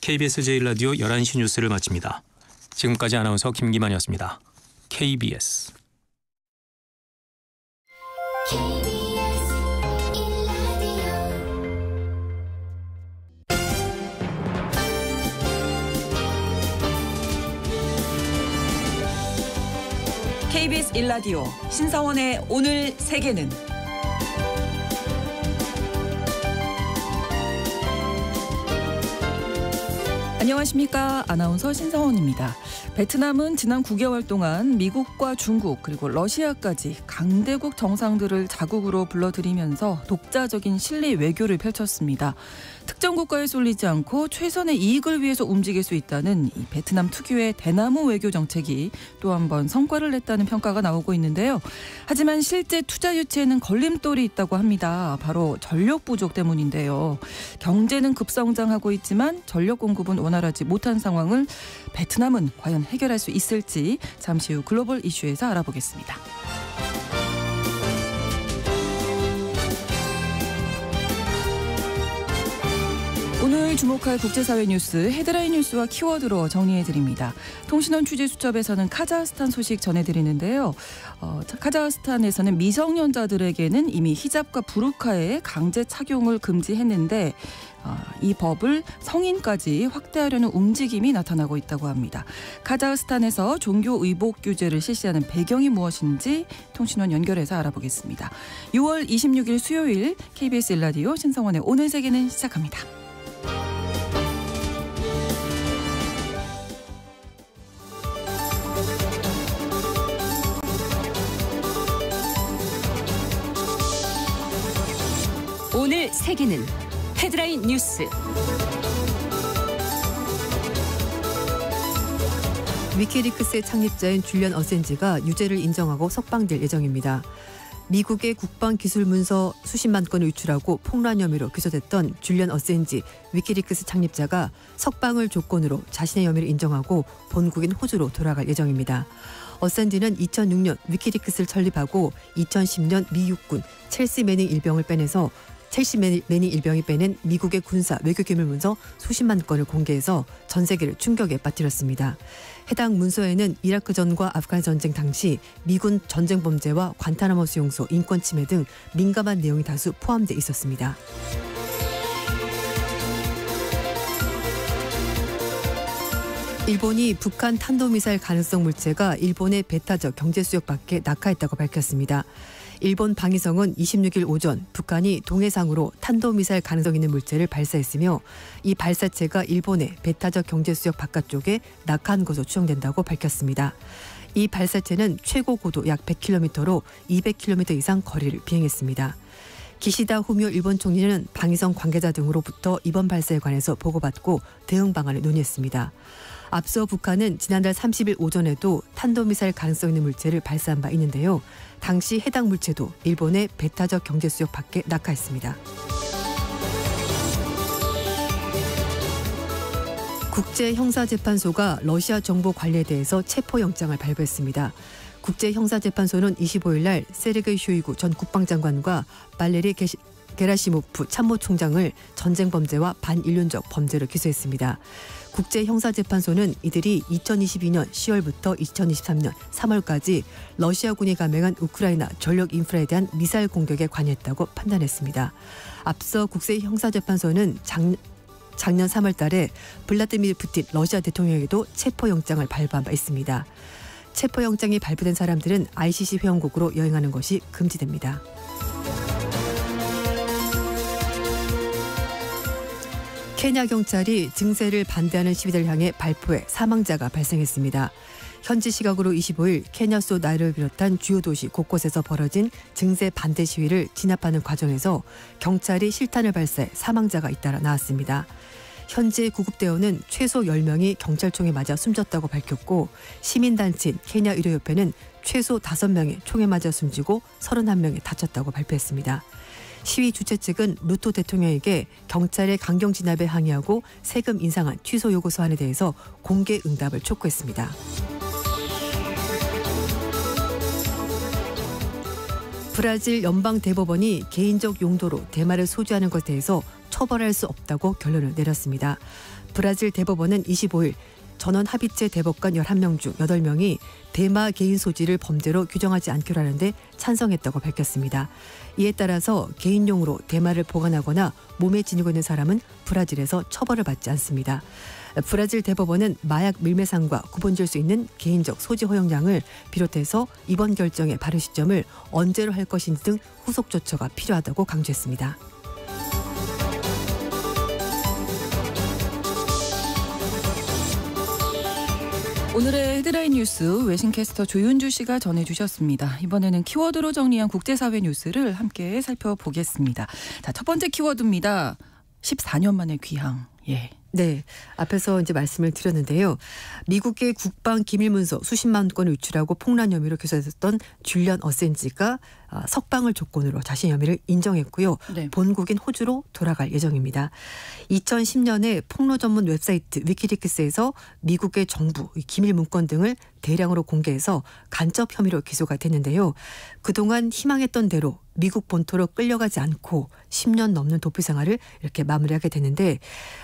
KBS 제1라디오 11시 뉴스를 마칩니다. 지금까지 아나운서 김기만이었습니다. KBS KBS 1라디오 신성원의 오늘 세계는 안녕하십니까. 아나운서 신성원입니다. 베트남은 지난 9개월 동안 미국과 중국 그리고 러시아까지 강대국 정상들을 자국으로 불러들이면서 독자적인 실리 외교를 펼쳤습니다. 특정 국가에 쏠리지 않고 최선의 이익을 위해서 움직일 수 있다는 이 베트남 특유의 대나무 외교 정책이 또 한 번 성과를 냈다는 평가가 나오고 있는데요. 하지만 실제 투자 유치에는 걸림돌이 있다고 합니다. 바로 전력 부족 때문인데요. 경제는 급성장하고 있지만 전력 공급은 원활하지 못한 상황을 베트남은 과연 해결할 수 있을지 잠시 후 글로벌 이슈에서 알아보겠습니다. 오늘 주목할 국제사회 뉴스 헤드라인 뉴스와 키워드로 정리해드립니다. 통신원 취재수첩에서는 카자흐스탄 소식 전해드리는데요. 카자흐스탄에서는 미성년자들에게는 이미 히잡과 부르카의 강제 착용을 금지했는데 이 법을 성인까지 확대하려는 움직임이 나타나고 있다고 합니다. 카자흐스탄에서 종교 의복 규제를 실시하는 배경이 무엇인지 통신원 연결해서 알아보겠습니다. 6월 26일 수요일 KBS 1라디오 신성원의 오늘 세계는 시작합니다. 오늘 세계는 헤드라인 뉴스. 위키리크스의 창립자인 줄리언 어센지가 유죄를 인정하고 석방될 예정입니다. 미국의 국방기술 문서 수십만 건을 유출하고 폭로한 혐의로 기소됐던 줄리언 어센지 위키리크스 창립자가 석방을 조건으로 자신의 혐의를 인정하고 본국인 호주로 돌아갈 예정입니다. 어센지는 2006년 위키리크스를 설립하고 2010년 미 육군 첼시 매닝 일병이 빼낸 미국의 군사 외교기밀 문서 수십만 건을 공개해서 전 세계를 충격에 빠뜨렸습니다. 해당 문서에는 이라크전과 아프간 전쟁 당시 미군 전쟁 범죄와 관타나모 수용소 인권 침해 등 민감한 내용이 다수 포함돼 있었습니다. 일본이 북한 탄도미사일 가능성 물체가 일본의 배타적 경제수역 밖에 낙하했다고 밝혔습니다. 일본 방위성은 26일 오전 북한이 동해상으로 탄도미사일 가능성 있는 물체를 발사했으며 이 발사체가 일본의 배타적 경제수역 바깥쪽에 낙하한 것으로 추정된다고 밝혔습니다. 이 발사체는 최고 고도 약 100km로 200km 이상 거리를 비행했습니다. 기시다 후미오 일본 총리는 방위성 관계자 등으로부터 이번 발사에 관해서 보고받고 대응 방안을 논의했습니다. 앞서 북한은 지난달 30일 오전에도 탄도미사일 가능성 있는 물체를 발사한 바 있는데요. 당시 해당 물체도 일본의 배타적 경제수역 밖에 낙하했습니다. 국제형사재판소가 러시아 정보 관리에 대해서 체포영장을 발부했습니다. 국제형사재판소는 25일 날 세르게이 쇼이구 전 국방장관과 발레리 게라시모프 참모총장을 전쟁 범죄와 반인륜적 범죄로 기소했습니다. 국제형사재판소는 이들이 2022년 10월부터 2023년 3월까지 러시아군이 감행한 우크라이나 전력 인프라에 대한 미사일 공격에 관여했다고 판단했습니다. 앞서 국제형사재판소는 작년 3월 달에 블라디미르 푸틴 러시아 대통령에게도 체포영장을 발부한 바 있습니다. 체포영장이 발부된 사람들은 ICC 회원국으로 여행하는 것이 금지됩니다. 케냐 경찰이 증세를 반대하는 시위대를 향해 발포해 사망자가 발생했습니다. 현지 시각으로 25일 케냐 나이로비를 비롯한 주요 도시 곳곳에서 벌어진 증세 반대 시위를 진압하는 과정에서 경찰이 실탄을 발사해 사망자가 잇따라 나왔습니다. 현재 구급대원은 최소 10명이 경찰총에 맞아 숨졌다고 밝혔고 시민단체인 케냐 의료협회는 최소 5명이 총에 맞아 숨지고 31명이 다쳤다고 발표했습니다. 시위 주최 측은 루토 대통령에게 경찰의 강경 진압에 항의하고 세금 인상안 취소 요구 서한에 대해서 공개 응답을 촉구했습니다. 브라질 연방대법원이 개인적 용도로 대마를 소지하는 것에 대해서 처벌할 수 없다고 결론을 내렸습니다. 브라질 대법원은 25일 전원 합의체 대법관 11명 중 8명이 대마 개인 소지를 범죄로 규정하지 않기로 하는데 찬성했다고 밝혔습니다. 이에 따라서 개인용으로 대마를 보관하거나 몸에 지니고 있는 사람은 브라질에서 처벌을 받지 않습니다. 브라질 대법원은 마약 밀매상과 구분질 수 있는 개인적 소지 허용량을 비롯해서 이번 결정의 발효 시점을 언제로 할 것인지 등 후속 조처가 필요하다고 강조했습니다. 오늘의 헤드라인 뉴스 외신캐스터 조윤주 씨가 전해주셨습니다. 이번에는 키워드로 정리한 국제사회 뉴스를 함께 살펴보겠습니다. 자, 첫 번째 키워드입니다. 14년 만의 귀향. 예. 네, 앞에서 이제 말씀을 드렸는데요. 미국의 국방 기밀문서 수십만 건을 유출하고 폭란 혐의로 기소됐던 줄리언 어센지가 석방을 조건으로 자신의 혐의를 인정했고요. 네. 본국인 호주로 돌아갈 예정입니다. 2010년에 폭로 전문 웹사이트 위키리크스에서 미국의 정부 기밀 문건 등을 대량으로 공개해서 간첩 혐의로 기소가 됐는데요. 그동안 희망했던 대로 미국 본토로 끌려가지 않고 10년 넘는 도피 생활을 이렇게 마무리하게 됐는데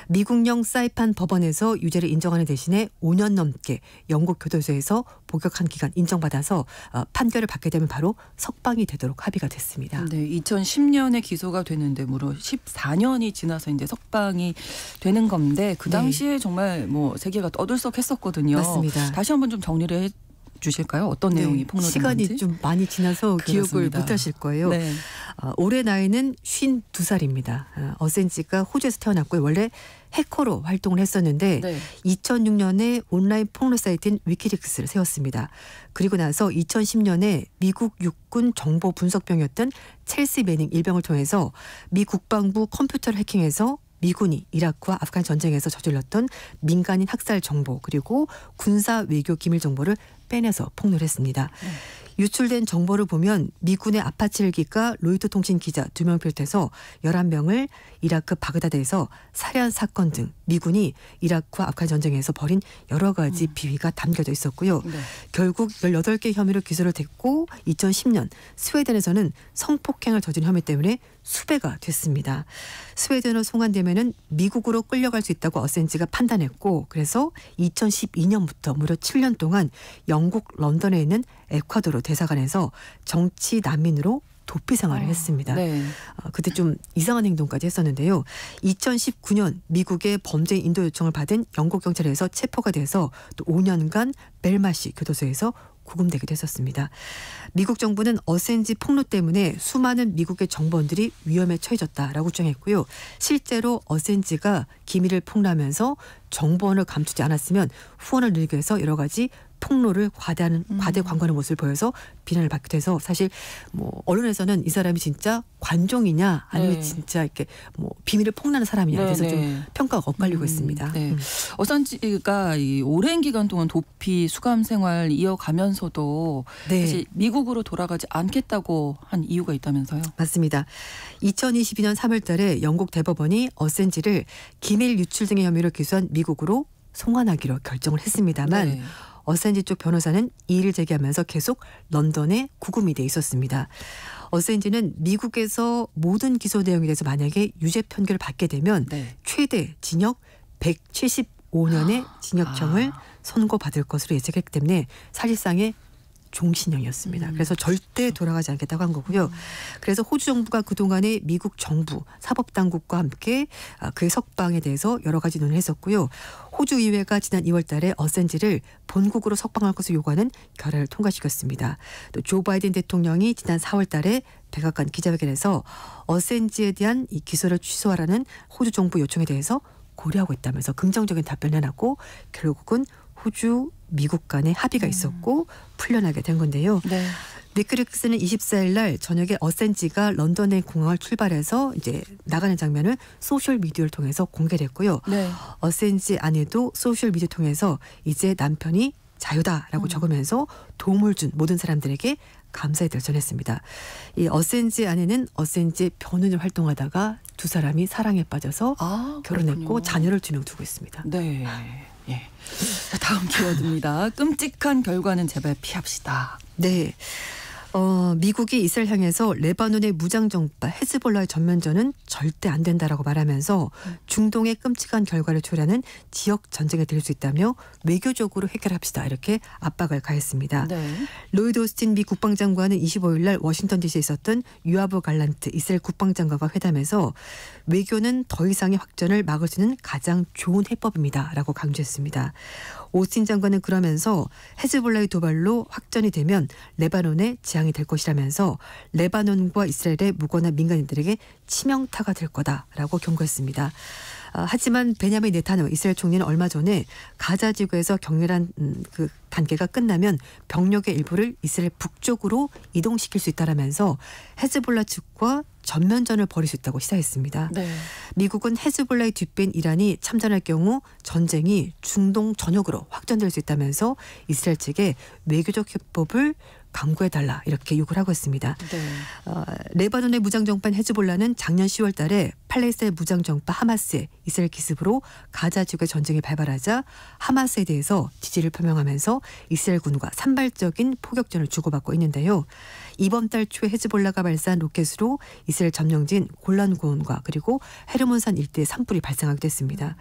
미국령 사이판 법원에서 유죄를 인정하는 대신에 5년 넘게 영국 교도소에서 복역한 기간 인정받아서 판결을 받게 되면 바로 석방이 되도록 합의가 됐습니다. 네, 2010년에 기소가 됐는데 무려 14년이 지나서 이제 석방이 되는 건데 그 당시에 정말 뭐 세계가 떠들썩했었거든요. 맞습니다. 다시 한번 좀 정리를 해 주실까요? 어떤 내용이 폭로된 시간이 건지? 좀 많이 지나서 기억을 그렇습니다. 못하실 거예요. 네. 올해 나이는 52살입니다. 어센지가 호주에서 태어났고요. 원래 해커로 활동을 했었는데 네. 2006년에 온라인 폭로 사이트인 위키리크스를 세웠습니다. 그리고 나서 2010년에 미국 육군 정보 분석병이었던 첼시 매닝 일병을 통해서 미 국방부 컴퓨터를 해킹해서 미군이 이라크와 아프간 전쟁에서 저질렀던 민간인 학살 정보 그리고 군사 외교 기밀 정보를 빼내서 폭로를 했습니다. 유출된 정보를 보면 미군의 아파치 헬기가 로이터 통신 기자 2명 비롯해서 11명을 이라크 바그다드에서 살해한 사건 등 미군이 이라크와 아프간 전쟁에서 벌인 여러 가지 비위가 담겨져 있었고요. 네. 결국 18개 혐의로 기소를 됐고 2010년 스웨덴에서는 성폭행을 저지른 혐의 때문에 수배가 됐습니다. 스웨덴으로 송환되면은 미국으로 끌려갈 수 있다고 어센지가 판단했고 그래서 2012년부터 무려 7년 동안 영국 런던에 있는 에콰도르 대사관에서 정치 난민으로 도피 생활을 했습니다. 네. 그때 좀 이상한 행동까지 했었는데요. 2019년 미국의 범죄 인도 요청을 받은 영국 경찰에서 체포가 돼서 또 5년간 벨마시 교도소에서 구금되기도 했었습니다. 미국 정부는 어센지 폭로 때문에 수많은 미국의 정보원들이 위험에 처해졌다라고 주장했고요. 실제로 어센지가 기밀을 폭로하면서 정보원을 감추지 않았으면 후원을 늘리기 위해서 여러 가지 폭로를 과대 광고하는 모습을 보여서 비난을 받기도 해서 사실 뭐 언론에서는 이 사람이 진짜 관종이냐 아니면 네. 진짜 이렇게 뭐 비밀을 폭로하는 사람이냐 그래서 네, 네. 좀 평가가 엇갈리고 있습니다. 네. 어센지가 이 오랜 기간 동안 도피 수감 생활 이어가면서도 네. 사실 미국으로 돌아가지 않겠다고 한 이유가 있다면서요? 맞습니다. 2022년 3월 달에 영국 대법원이 어센지를 기밀 유출 등의 혐의로 기소한 미국으로 송환하기로 결정을 했습니다만 네. 어센지 쪽 변호사는 이의를 제기하면서 계속 런던에 구금이 돼 있었습니다. 어센지는 미국에서 모든 기소 내용에 대해서 만약에 유죄 판결을 받게 되면 네. 최대 징역 175년의 징역형을 선고받을 것으로 예측했기 때문에 사실상의 종신형이었습니다. 그래서 절대 돌아가지 않겠다고 한 거고요. 그래서 호주 정부가 그동안에 미국 정부 사법당국과 함께 그의 석방에 대해서 여러 가지 논의를 했었고요. 호주 의회가 지난 2월 달에 어센지를 본국으로 석방할 것을 요구하는 결의를 통과시켰습니다. 또 조 바이든 대통령이 지난 4월 달에 백악관 기자회견에서 어센지에 대한 이 기소를 취소하라는 호주 정부 요청에 대해서 고려하고 있다면서 긍정적인 답변을 해놨고 결국은 호주, 미국 간의 합의가 있었고 풀려나게 된 건데요. 네. 위키리크스는 24일 날 저녁에 어센지가 런던의 공항을 출발해서 이제 나가는 장면을 소셜 미디어를 통해서 공개했고요. 네. 어센지 아내도 소셜 미디어 통해서 이제 남편이 자유다라고 적으면서 도움을 준 모든 사람들에게 감사의 뜻을 전했습니다. 이 어센지 아내는 어센지 변호인을 활동하다가 두 사람이 사랑에 빠져서 결혼했고 그렇군요. 자녀를 2명 두고 있습니다. 네. 예. 자, 다음 키워드입니다. 끔찍한 결과는 제발 피합시다. 네. 미국이 이스라엘 향해서 레바논의 무장정파 헤즈볼라의 전면전은 절대 안 된다라고 말하면서 중동의 끔찍한 결과를 초래하는 지역 전쟁에 들릴 수 있다며 외교적으로 해결합시다 이렇게 압박을 가했습니다. 네. 로이드 오스틴 미 국방장관은 25일 날 워싱턴 DC에 있었던 유아브 갈란트 이스라엘 국방장관과 회담에서 외교는 더 이상의 확전을 막을 수 있는 가장 좋은 해법입니다라고 강조했습니다. 오스틴 장관은 그러면서 헤즈볼라의 도발로 확전이 되면 레바논에 재앙이 될 것이라면서 레바논과 이스라엘의 무고한 민간인들에게 치명타가 될 거다라고 경고했습니다. 하지만 베냐민 네타냐후 이스라엘 총리는 얼마 전에 가자 지구에서 격렬한 그 단계가 끝나면 병력의 일부를 이스라엘 북쪽으로 이동시킬 수 있다라면서 헤즈볼라 측과 전면전을 벌일 수 있다고 시사했습니다. 네. 미국은 헤즈볼라의 뒷배인 이란이 참전할 경우 전쟁이 중동 전역으로 확전될 수 있다면서 이스라엘 측에 외교적 해법을 강구해달라 이렇게 요구를 하고 있습니다. 네. 레바논의 무장정파 헤즈볼라는 작년 10월 달에 팔레스타인 무장정파 하마스의 이스라엘 기습으로 가자 지구의 전쟁이 발발하자 하마스에 대해서 지지를 표명하면서 이스라엘군과 산발적인 포격전을 주고받고 있는데요. 이번 달 초에 헤즈볼라가 발사한 로켓으로 이스라엘 점령지인 골란 고원과 그리고 헤르몬산 일대에 산불이 발생하게 됐습니다.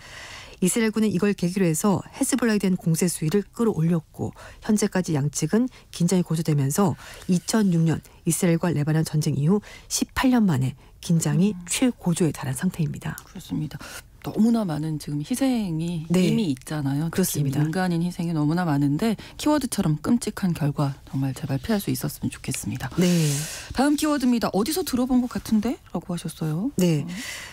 이스라엘군은 이걸 계기로 해서 헤즈볼라에 대한 공세 수위를 끌어올렸고 현재까지 양측은 긴장이 고조되면서 2006년 이스라엘과 레바논 전쟁 이후 18년 만에 긴장이 최고조에 달한 상태입니다. 그렇습니다. 너무나 많은 지금 희생이 네. 이미 있잖아요. 그렇습니다. 민간인 희생이 너무나 많은데 키워드처럼 끔찍한 결과 정말 제발 피할 수 있었으면 좋겠습니다. 네. 다음 키워드입니다. 어디서 들어본 것 같은데? 라고 하셨어요. 네.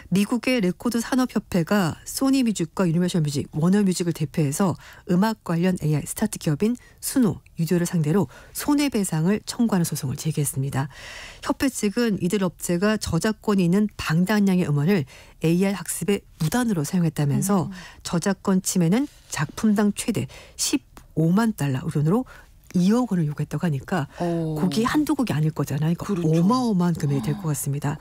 미국의 레코드 산업협회가 소니 뮤직과 유니버셜 뮤직, 워너 뮤직을 대표해서 음악 관련 AI 스타트 기업인 수노, 유디오를 상대로 손해배상을 청구하는 소송을 제기했습니다. 협회 측은 이들 업체가 저작권이 있는 방대한량의 음원을 AI 학습에 무단으로 사용했다면서 저작권 침해는 작품당 최대 15만 달러 우론으로 2억 원을 요구했다고 하니까 곡이 한두 곡이 아닐 거잖아요. 그러니까 그렇죠. 어마어마한 금액이 될 것 같습니다.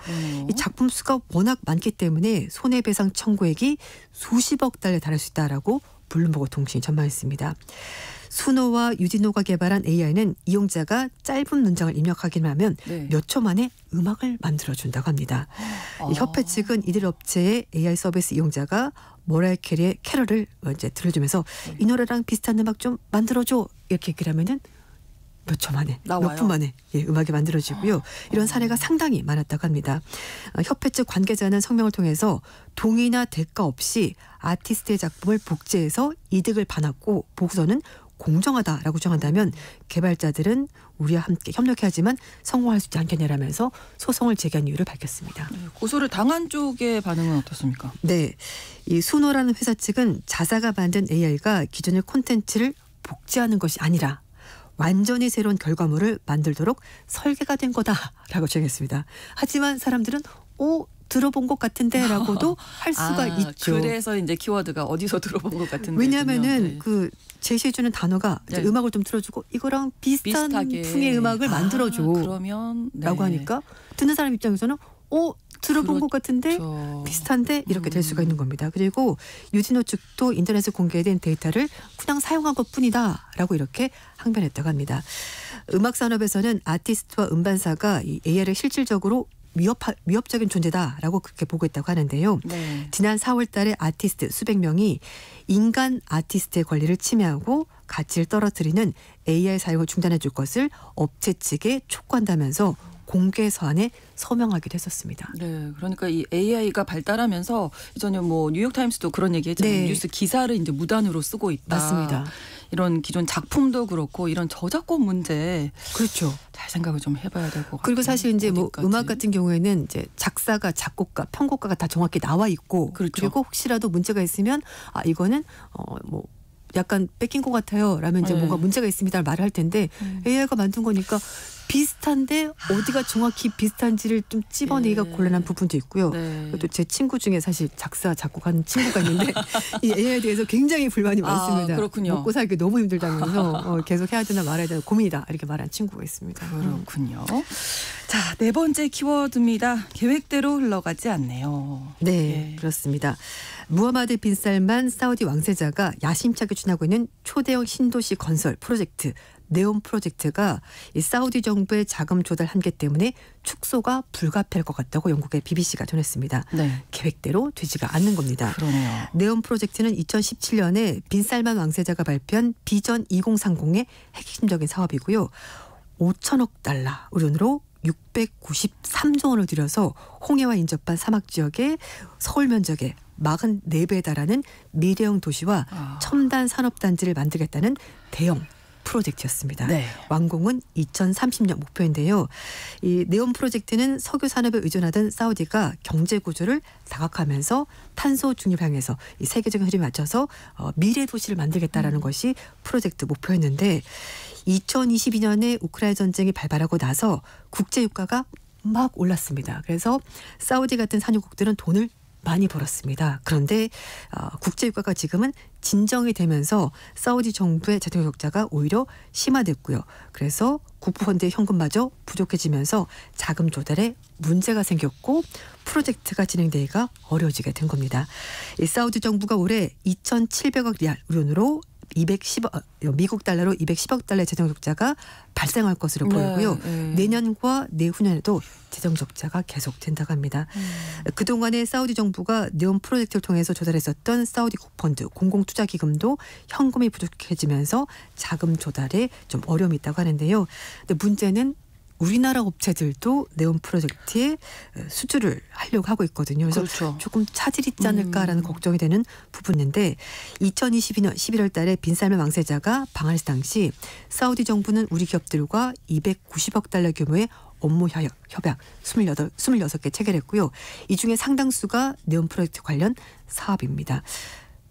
이 작품 수가 워낙 많기 때문에 손해배상 청구액이 수십억 달러에 달할 수 있다라고 블룸버그 통신이 전망했습니다. 수노와 유디노가 개발한 AI는 이용자가 짧은 문장을 입력하기만 하면 네. 몇 초 만에 음악을 만들어준다고 합니다. 이 협회 측은 이들 업체의 AI 서비스 이용자가 모라이어 캐리의 캐럴을 이제 들려주면서 이 노래랑 비슷한 음악 좀 만들어줘 이렇게 얘기를 하면은 몇 초 만에, 나와요? 몇 분 만에 음악이 만들어지고요. 이런 사례가 상당히 많았다고 합니다. 협회 측 관계자는 성명을 통해서 동의나 대가 없이 아티스트의 작품을 복제해서 이득을 받았고 보고서는 공정하다라고 주장한다면 개발자들은 우리와 함께 협력해야지만 성공할 수 있지 않겠냐라면서 소송을 제기한 이유를 밝혔습니다. 고소를 당한 쪽의 반응은 어떻습니까? 네, 이 수노라는 회사 측은 자사가 만든 AI가 기존의 콘텐츠를 복제하는 것이 아니라 완전히 새로운 결과물을 만들도록 설계가 된 거다라고 주장했습니다. 하지만 사람들은 들어본 것 같은데라고도 할 수가 있죠. 그래서 이제 키워드가 어디서 들어본 것 같은데. 왜냐하면은 그 제시해주는 단어가 네. 이제 음악을 좀 틀어주고 이거랑 비슷한 비슷하게. 풍의 음악을 만들어줘 그러면 라고 하니까 듣는 사람 입장에서는 들어본 것 같은데 그렇죠. 비슷한데 이렇게 될 수가 있는 겁니다. 그리고 유디노 측도 인터넷에 공개된 데이터를 그냥 사용한 것뿐이다 라고 이렇게 항변했다고 합니다. 음악 산업에서는 아티스트와 음반사가 이 AI를 실질적으로 위협적인 존재다라고 그렇게 보고 있다고 하는데요. 네. 지난 4월 달에 아티스트 수백 명이 인간 아티스트의 권리를 침해하고 가치를 떨어뜨리는 AI 사용을 중단해 줄 것을 업체 측에 촉구한다면서 공개 서한에 서명하기도 했었습니다. 네, 그러니까 이 AI가 발달하면서 이전에 뭐 뉴욕타임스도 그런 얘기했잖아요. 네. 뉴스 기사를 이제 무단으로 쓰고 있다. 맞습니다. 이런 기존 작품도 그렇고 이런 저작권 문제 그렇죠. 잘 생각을 좀 해봐야 될 것 같아요. 그리고 사실 이제 뭐 어디까지. 음악 같은 경우에는 이제 작사가, 작곡가, 편곡가가 다 정확히 나와 있고 그렇죠. 그리고 혹시라도 문제가 있으면 이거는 뭐 약간 뺏긴 것 같아요. 라면 이제 네. 뭔가 문제가 있습니다. 말을 할 텐데 AI가 만든 거니까 비슷한데 어디가 정확히 비슷한지를 좀 찝어내기가 네. 곤란한 부분도 있고요. 네. 또 제 친구 중에 사실 작사, 작곡하는 친구가 있는데 이 AI에 대해서 굉장히 불만이 많습니다. 그렇군요. 먹고 살기 너무 힘들다면서 계속 해야 되나 말아야 되나 고민이다. 이렇게 말한 친구가 있습니다. 그렇군요. 자, 네 번째 키워드입니다. 계획대로 흘러가지 않네요. 네, 예. 그렇습니다. 무하마드 빈 살만 사우디 왕세자가 야심차게 추진하고 있는 초대형 신도시 건설 프로젝트 네옴 프로젝트가 이 사우디 정부의 자금 조달 한계 때문에 축소가 불가피할 것 같다고 영국의 BBC가 전했습니다. 네. 계획대로 되지가 않는 겁니다. 그러네요. 네옴 프로젝트는 2017년에 빈 살만 왕세자가 발표한 비전 2030의 핵심적인 사업이고요. 5천억 달러, 우리 돈으로 693조 원을 들여서 홍해와 인접한 사막 지역의 서울 면적의 44배에 달하는 미래형 도시와 첨단 산업단지를 만들겠다는 대형 프로젝트였습니다. 네. 완공은 2030년 목표인데요. 이 네옴 프로젝트는 석유 산업에 의존하던 사우디가 경제 구조를 다각화하면서 탄소 중립 향해서 이 세계적인 흐름에 맞춰서 미래 도시를 만들겠다라는 것이 프로젝트 목표였는데 2022년에 우크라이나 전쟁이 발발하고 나서 국제 유가가 막 올랐습니다. 그래서 사우디 같은 산유국들은 돈을 많이 벌었습니다. 그런데 국제 유가가 지금은 진정이 되면서 사우디 정부의 재정 적자가 오히려 심화됐고요. 그래서 국부펀드의 현금마저 부족해지면서 자금 조달에 문제가 생겼고 프로젝트가 진행되기가 어려워지게 된 겁니다. 이 사우디 정부가 올해 2,700억 리알, 우리 돈으로 미국 달러로 210억 달러의 재정 적자가 발생할 것으로 보이고요. 내년과 내후년에도 재정 적자가 계속된다고 합니다. 그동안에 사우디 정부가 네옴 프로젝트를 통해서 조달했었던 사우디 국펀드 공공투자기금도 현금이 부족해지면서 자금 조달에 좀 어려움이 있다고 하는데요. 근데 문제는 우리나라 업체들도 네옴 프로젝트에 수주를 하려고 하고 있거든요. 그래서 그렇죠. 조금 차질이 있지 않을까라는 걱정이 되는 부분인데 2022년 11월 달에 빈 살만 왕세자가 방한했을 당시 사우디 정부는 우리 기업들과 290억 달러 규모의 업무 협약 26개 체결했고요. 이 중에 상당수가 네옴 프로젝트 관련 사업입니다.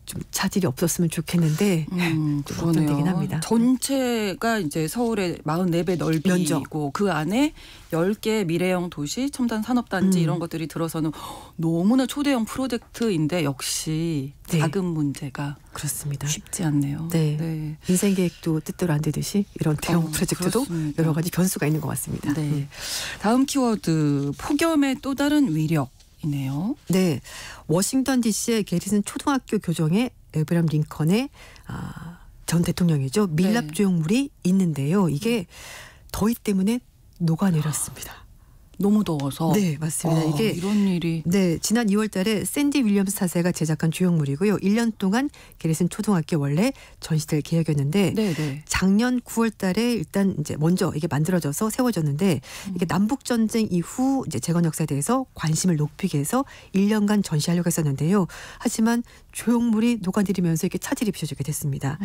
좀 차질이 없었으면 좋겠는데 좀 걱정되긴 합니다. 전체가 이제 서울의 44배 넓이고 면적. 그 안에 10개 미래형 도시, 첨단 산업단지 이런 것들이 들어서는 너무나 초대형 프로젝트인데 역시 네. 자금 문제가 그렇습니다. 쉽지 않네요. 네. 인생 계획도 뜻대로 안 되듯이 이런 대형 프로젝트도 그렇습니다. 여러 가지 변수가 있는 것 같습니다. 네. 다음 키워드 폭염의 또 다른 위력이네요. 네, 워싱턴 DC의 게리슨 초등학교 교정에 에브람 링컨의 전 대통령이죠. 밀랍 네. 조형물이 있는데요. 이게 더위 때문에 녹아내렸습니다. 너무 더워서. 네, 맞습니다. 이게 이런 일이. 네, 지난 2월 달에 샌디 윌리엄스 사세가 제작한 조형물이고요. 1년 동안 게리슨 초등학교 원래 전시될 계획이었는데 네네. 작년 9월 달에 일단 이제 먼저 이게 만들어져서 세워졌는데 이게 남북 전쟁 이후 이제 재건 역사에 대해서 관심을 높이기 위해서 1년간 전시하려고 했었는데요. 하지만 조형물이 녹아내리면서 이렇게 차질이 빚어지게 됐습니다.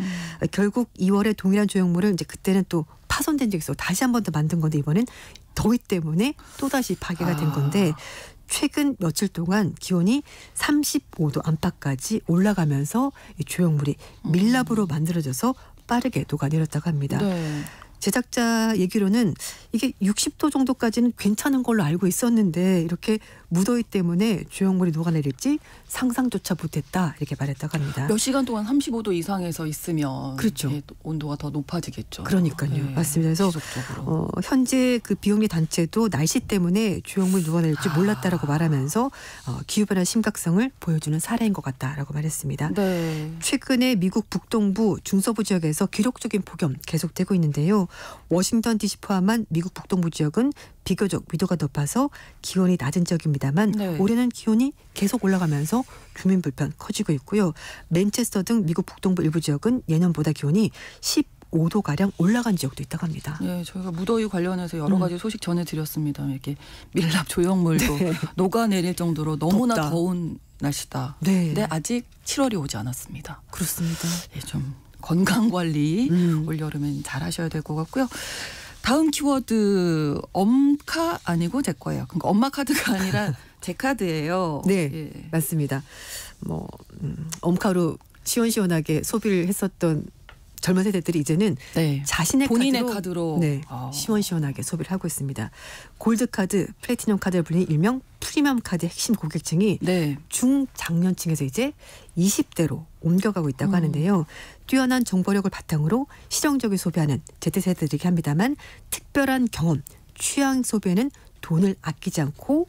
결국 2월에 동일한 조형물을 이제 그때는 또 파손된 적이 있어 다시 한 번 더 만든 건데 이번엔 더위 때문에 또다시 파괴가 된 건데 최근 며칠 동안 기온이 35도 안팎까지 올라가면서 이 조형물이 밀랍으로 만들어져서 빠르게 녹아내렸다고 합니다. 네. 제작자 얘기로는 이게 60도 정도까지는 괜찮은 걸로 알고 있었는데 이렇게 무더위 때문에 조형물이 녹아내릴지 상상조차 못했다 이렇게 말했다고 합니다. 몇 시간 동안 35도 이상에서 있으면 그렇죠. 온도가 더 높아지겠죠. 그러니까요. 네. 맞습니다. 그래서 지속적으로. 현재 그 비영리 단체도 날씨 때문에 조형물이 녹아내릴지 몰랐다라고 말하면서 기후변화 심각성을 보여주는 사례인 것 같다라고 말했습니다. 네. 최근에 미국 북동부 중서부 지역에서 기록적인 폭염 계속되고 있는데요. 워싱턴 DC 포함한 미국 북동부 지역은 비교적 위도가 높아서 기온이 낮은 지역입니다만 네. 올해는 기온이 계속 올라가면서 주민 불편 커지고 있고요. 맨체스터 등 미국 북동부 일부 지역은 예년보다 기온이 15도가량 올라간 지역도 있다고 합니다. 네, 저희가 무더위 관련해서 여러 가지 소식 전해드렸습니다. 이렇게 밀랍 조형물도 녹아내릴 정도로 너무나 덥다. 더운 날씨다. 네. 근데 아직 7월이 오지 않았습니다. 그렇습니다. 예, 좀 건강 관리 올여름엔 잘 하셔야 될 것 같고요. 다음 키워드 엄카 아니고 제 거예요. 그러니까 엄마 카드가 아니라 제 카드예요. 네, 예. 맞습니다. 엄카로 시원시원하게 소비를 했었던 젊은 세대들이 이제는 네. 자신의 본인의 카드로 네, 시원시원하게 소비를 하고 있습니다. 골드카드, 플래티넘 카드를 불리는 일명 프리미엄 카드 핵심 고객층이 네. 중장년층에서 이제 20대로 옮겨가고 있다고 하는데요. 뛰어난 정보력을 바탕으로 실용적인 소비하는 Z세대들이긴 합니다만 특별한 경험, 취향 소비에는 돈을 아끼지 않고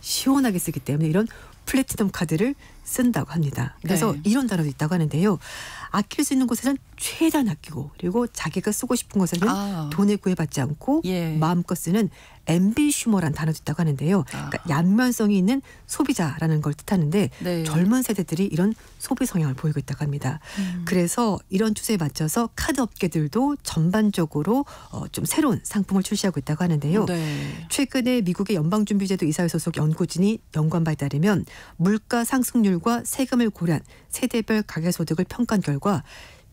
시원하게 쓰기 때문에 이런 플래티넘 카드를 쓴다고 합니다. 그래서 네. 이런 단어도 있다고 하는데요. 아낄 수 있는 곳에서는 최대한 아끼고 그리고 자기가 쓰고 싶은 것에는 돈에 구애받지 않고 예. 마음껏 쓰는 앰비슈머란 단어도 있다고 하는데요. 그러니까 양면성이 있는 소비자라는 걸 뜻하는데 네. 젊은 세대들이 이런 소비 성향을 보이고 있다고 합니다. 그래서 이런 추세에 맞춰서 카드 업계들도 전반적으로 좀 새로운 상품을 출시하고 있다고 하는데요. 네. 최근에 미국의 연방준비제도 이사회 소속 연구진이 연구한 바에 따르면 물가 상승률과 세금을 고려한 세대별 가계소득을 평가한 결과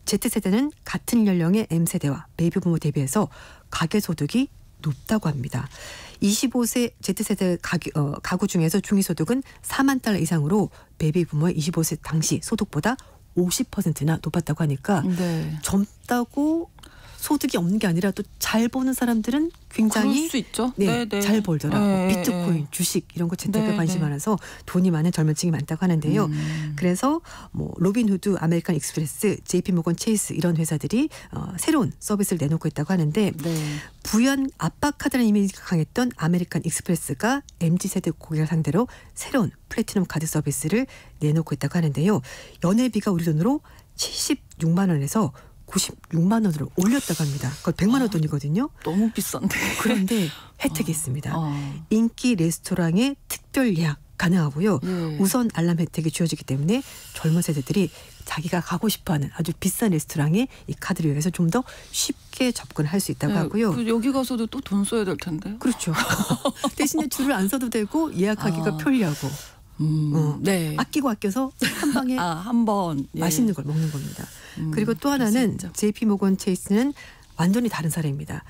Z세대는 같은 연령의 M세대와 베이비부모 대비해서 가계소득이 높다고 합니다. 25세 Z세대 가구 중에서 중위소득은 4만 달러 이상으로 베이비부모의 25세 당시 소득보다 50%나 높았다고 하니까 네. 젊다고 소득이 없는 게 아니라 또 잘 버는 사람들은 그럴 굉장히 수 있죠. 네, 잘 벌더라고. 네, 비트코인, 주식 이런 거 재테크에 네, 관심이 네. 많아서 돈이 많은 젊은 층이 많다고 하는데요. 그래서 뭐 로빈후드, 아메리칸 익스프레스, JP모건 체이스 이런 회사들이 새로운 서비스를 내놓고 있다고 하는데 네. 부연 압박카드라는 이미지가 강했던 아메리칸 익스프레스가 MZ세대 고객을 상대로 새로운 플래티넘 카드 서비스를 내놓고 있다고 하는데요. 연회비가 우리 돈으로 76만 원에서 96만 원으로 올렸다고 합니다. 그걸 100만 원 돈이거든요. 너무 비싼데. 그런데 혜택이 있습니다. 어. 인기 레스토랑의 특별 예약 가능하고요. 예. 우선 알람 혜택이 주어지기 때문에 젊은 세대들이 자기가 가고 싶어하는 아주 비싼 레스토랑에 이 카드를 이용해서 좀 더 쉽게 접근할 수 있다고 네, 하고요. 그 여기 가서도 또 돈 써야 될 텐데. 그렇죠. 대신에 줄을 안 서도 되고 예약하기가 편리하고 네. 아끼고 아껴서 한 방에 한 번. 예. 맛있는 걸 먹는 겁니다. 그리고 또 하나는 JP모건 체이스는 완전히 다른 사례입니다.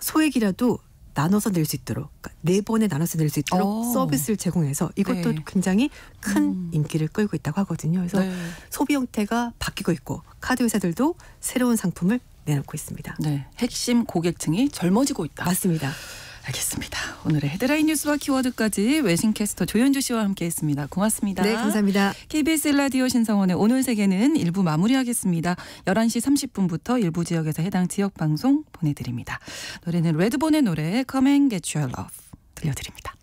소액이라도 나눠서 낼 수 있도록 그러니까 4번에 나눠서 낼 수 있도록 서비스를 제공해서 이것도 네. 굉장히 큰 인기를 끌고 있다고 하거든요. 그래서 네. 소비 형태가 바뀌고 있고 카드 회사들도 새로운 상품을 내놓고 있습니다. 네. 핵심 고객층이 젊어지고 있다. 맞습니다. 알겠습니다. 오늘의 헤드라인 뉴스와 키워드까지 외신캐스터 조현주 씨와 함께했습니다. 고맙습니다. 네, 감사합니다. KBS 라디오 신성원의 오늘 세계는 1부 마무리하겠습니다. 11시 30분부터 일부 지역에서 해당 지역 방송 보내드립니다. 노래는 레드본의 노래 Come and Get Your Love 들려드립니다.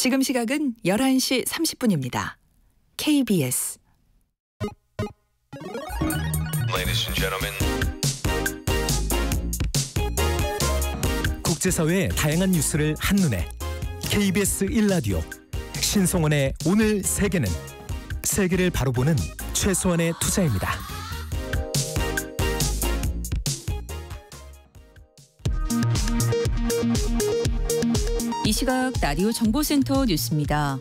지금 시각은 11시 30분입니다. KBS Ladies and gentlemen. 국제사회의 다양한 뉴스를 한눈에 KBS 1라디오 신성원의 오늘 세계는 세계를 바로 보는 최소한의 투자입니다. 이 시각 라디오 정보센터 뉴스입니다.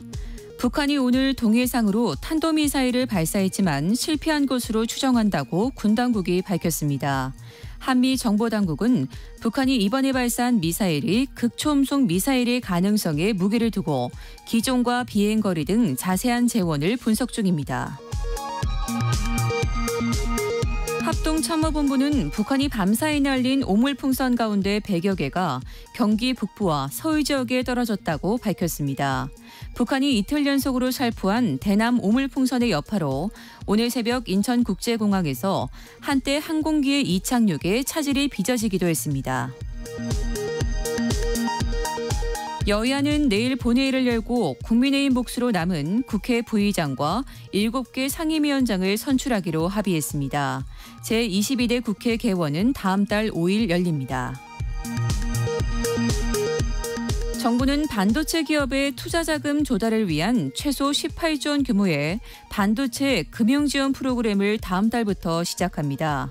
북한이 오늘 동해상으로 탄도미사일을 발사했지만 실패한 것으로 추정한다고 군 당국이 밝혔습니다. 한미 정보당국은 북한이 이번에 발사한 미사일이 극초음속 미사일의 가능성에 무게를 두고 기종과 비행거리 등 자세한 재원을 분석 중입니다. 합동참모본부는 북한이 밤사이 날린 오물풍선 가운데 100여 개가 경기 북부와 서울 지역에 떨어졌다고 밝혔습니다. 북한이 이틀 연속으로 살포한 대남 오물풍선의 여파로 오늘 새벽 인천국제공항에서 한때 항공기의 이착륙에 차질이 빚어지기도 했습니다. 여야는 내일 본회의를 열고 국민의힘 몫으로 남은 국회 부의장과 7개 상임위원장을 선출하기로 합의했습니다. 제22대 국회 개원은 다음 달 5일 열립니다. 정부는 반도체 기업의 투자자금 조달을 위한 최소 18조 원 규모의 반도체 금융지원 프로그램을 다음 달부터 시작합니다.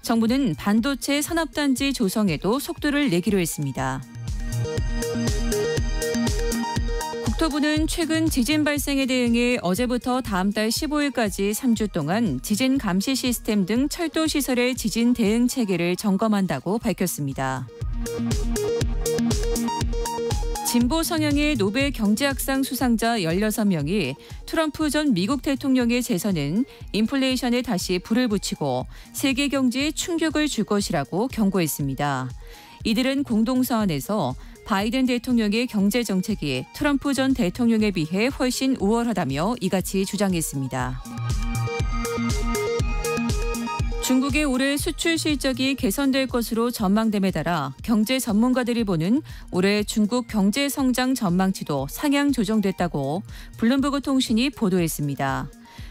정부는 반도체 산업단지 조성에도 속도를 내기로 했습니다. 국토부는 최근 지진 발생에 대응해 어제부터 다음 달 15일까지 3주 동안 지진 감시 시스템 등 철도 시설의 지진 대응 체계를 점검한다고 밝혔습니다. 진보 성향의 노벨 경제학상 수상자 16명이 트럼프 전 미국 대통령의 재선은 인플레이션에 다시 불을 붙이고 세계 경제에 충격을 줄 것이라고 경고했습니다. 이들은 공동서한에서 바이든 대통령의 경제 정책이 트럼프 전 대통령에 비해 훨씬 우월하다며 이같이 주장했습니다. 중국의 올해 수출 실적이 개선될 것으로 전망됨에 따라 경제 전문가들이 보는 올해 중국 경제 성장 전망치도 상향 조정됐다고 블룸버그 통신이 보도했습니다.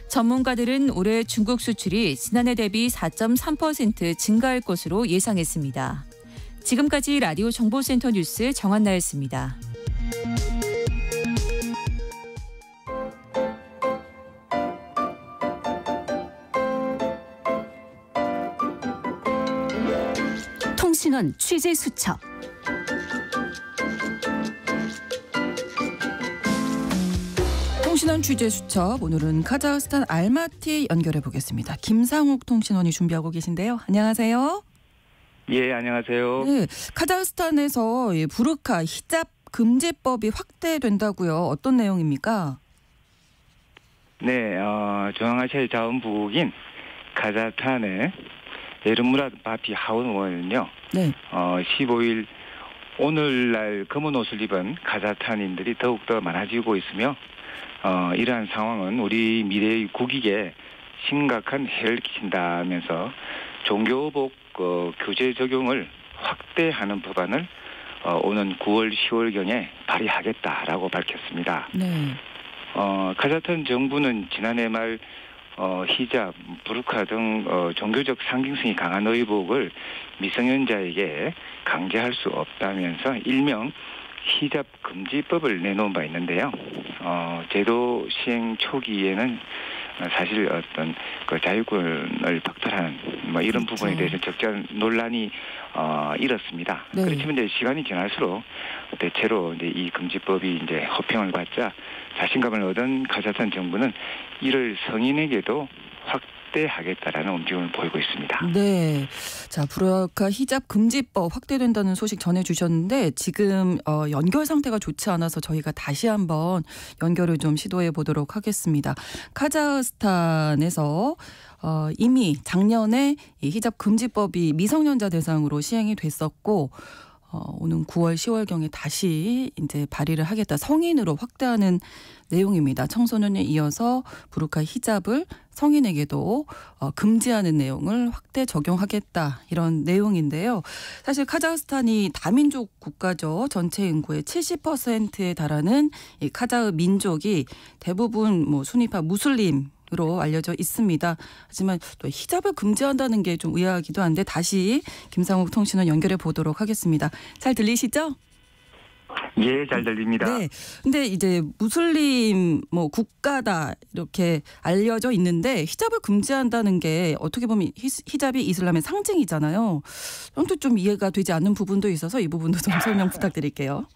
전문가들은 올해 중국 수출이 지난해 대비 4.3% 증가할 것으로 예상했습니다. 지금까지 라디오 정보센터 뉴스 정한나였습니다. 통신원 취재 수첩. 통신원 취재 수첩, 오늘은 카자흐스탄 알마티 연결해 보겠습니다. 김상욱 통신원이 준비하고 계신데요. 안녕하세요. 예, 안녕하세요. 네, 카자흐스탄에서 부르카 히잡 금지법이 확대된다고요. 어떤 내용입니까? 네, 중앙아시아의 자원국인 카자흐스탄의 에르무라드 바피 하운 의원은요. 네. 15일 오늘날 검은 옷을 입은 카자흐스탄인들이 더욱더 많아지고 있으며 이러한 상황은 우리 미래의 국익에 심각한 해를 끼친다면서 종교복 규제 적용을 확대하는 법안을 오는 9월 10월경에 발의하겠다라고 밝혔습니다. 네. 카자흐스탄 정부는 지난해 말 히잡, 부르카 등 종교적 상징성이 강한 의복을 미성년자에게 강제할 수 없다면서 일명 히잡 금지법을 내놓은 바 있는데요. 제도 시행 초기에는 사실 어떤 그 자유권을 박탈하는 이런 그렇죠. 부분에 대해서 적절한 논란이 일었습니다. 네. 그렇지만 이제 시간이 지날수록 대체로 이제 이 금지법이 이제 호평을 받자 자신감을 얻은 카자흐스탄 정부는 이를 성인에게도 확대하겠다라는 움직임을 보이고 있습니다. 네. 자, 부르카 히잡 금지법 확대된다는 소식 전해주셨는데 지금 연결 상태가 좋지 않아서 저희가 다시 한번 연결을 좀 시도해 보도록 하겠습니다. 카자흐스탄에서 이미 작년에 이 히잡 금지법이 미성년자 대상으로 시행이 됐었고 오는 9월, 10월경에 다시 이제 발의를 하겠다. 성인으로 확대하는 내용입니다. 청소년에 이어서 부르카 히잡을 성인에게도 금지하는 내용을 확대 적용하겠다. 이런 내용인데요. 사실 카자흐스탄이 다민족 국가죠. 전체 인구의 70%에 달하는 이 카자흐 민족이 대부분 뭐 수니파 무슬림으로 알려져 있습니다. 하지만 또 히잡을 금지한다는 게 좀 의아하기도 한데 다시 김상욱 통신원 연결해 보도록 하겠습니다. 잘 들리시죠? 예, 잘 들립니다. 네. 근데 이제 무슬림 뭐 국가다 이렇게 알려져 있는데 히잡을 금지한다는 게 어떻게 보면 히잡이 이슬람의 상징이잖아요. 좀 이해가 되지 않는 부분도 있어서 이 부분도 좀 설명 부탁드릴게요.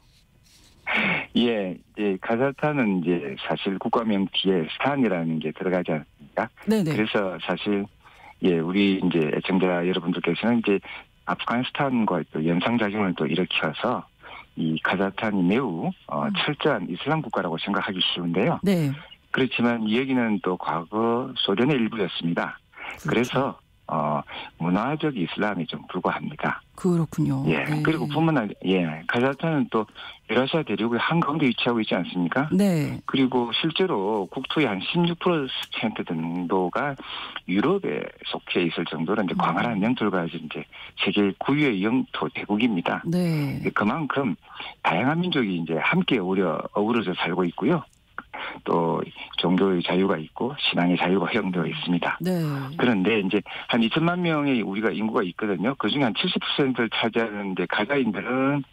예, 카자흐스탄은 이제 사실 국가명 뒤에 스탄이라는 게 들어가지 않습니까? 네네. 그래서 사실 우리 이제 애청자 여러분들께서는 이제 아프가니스탄과 또 연상작용을 또 일으켜서 이 카자흐스탄이 매우 철저한 이슬람 국가라고 생각하기 쉬운데요. 네. 그렇지만 이 얘기는 또 과거 소련의 일부였습니다. 그래서 문화적 이슬람이 좀 불과합니다. 그렇군요. 예. 네. 그리고 뿐만 아니라 카자흐스탄은 또 유라시아 대륙의 한가운데 위치하고 있지 않습니까? 네. 그리고 실제로 국토의 한 16% 정도가 유럽에 속해 있을 정도로 이제 광활한 영토를 가진 이제 세계 9위의 영토 대국입니다. 네. 그만큼 다양한 민족이 이제 함께 어우러져 살고 있고요. 또 종교의 자유가 있고 신앙의 자유가 허용되어 있습니다. 네. 그런데 이제 한 2천만 명의 우리가 인구가 있거든요. 그중에 한 70%를 차지하는 이제 가자인들은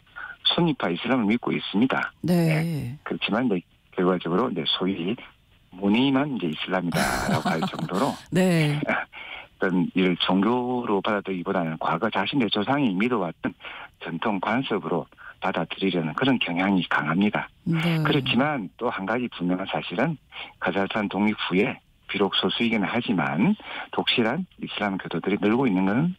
순니파 이슬람을 믿고 있습니다. 네. 그렇지만 이제 결과적으로 이제 소위 무늬만 이제 이슬람이다라고 할 정도로 네. 어떤 이를 종교로 받아들이기보다는 과거 자신의 조상이 믿어왔던 전통 관습으로 받아들이려는 그런 경향이 강합니다. 네. 그렇지만 또 한 가지 분명한 사실은 카자흐스탄 독립 후에 비록 소수이긴 하지만 독실한 이슬람 교도들이 늘고 있는 건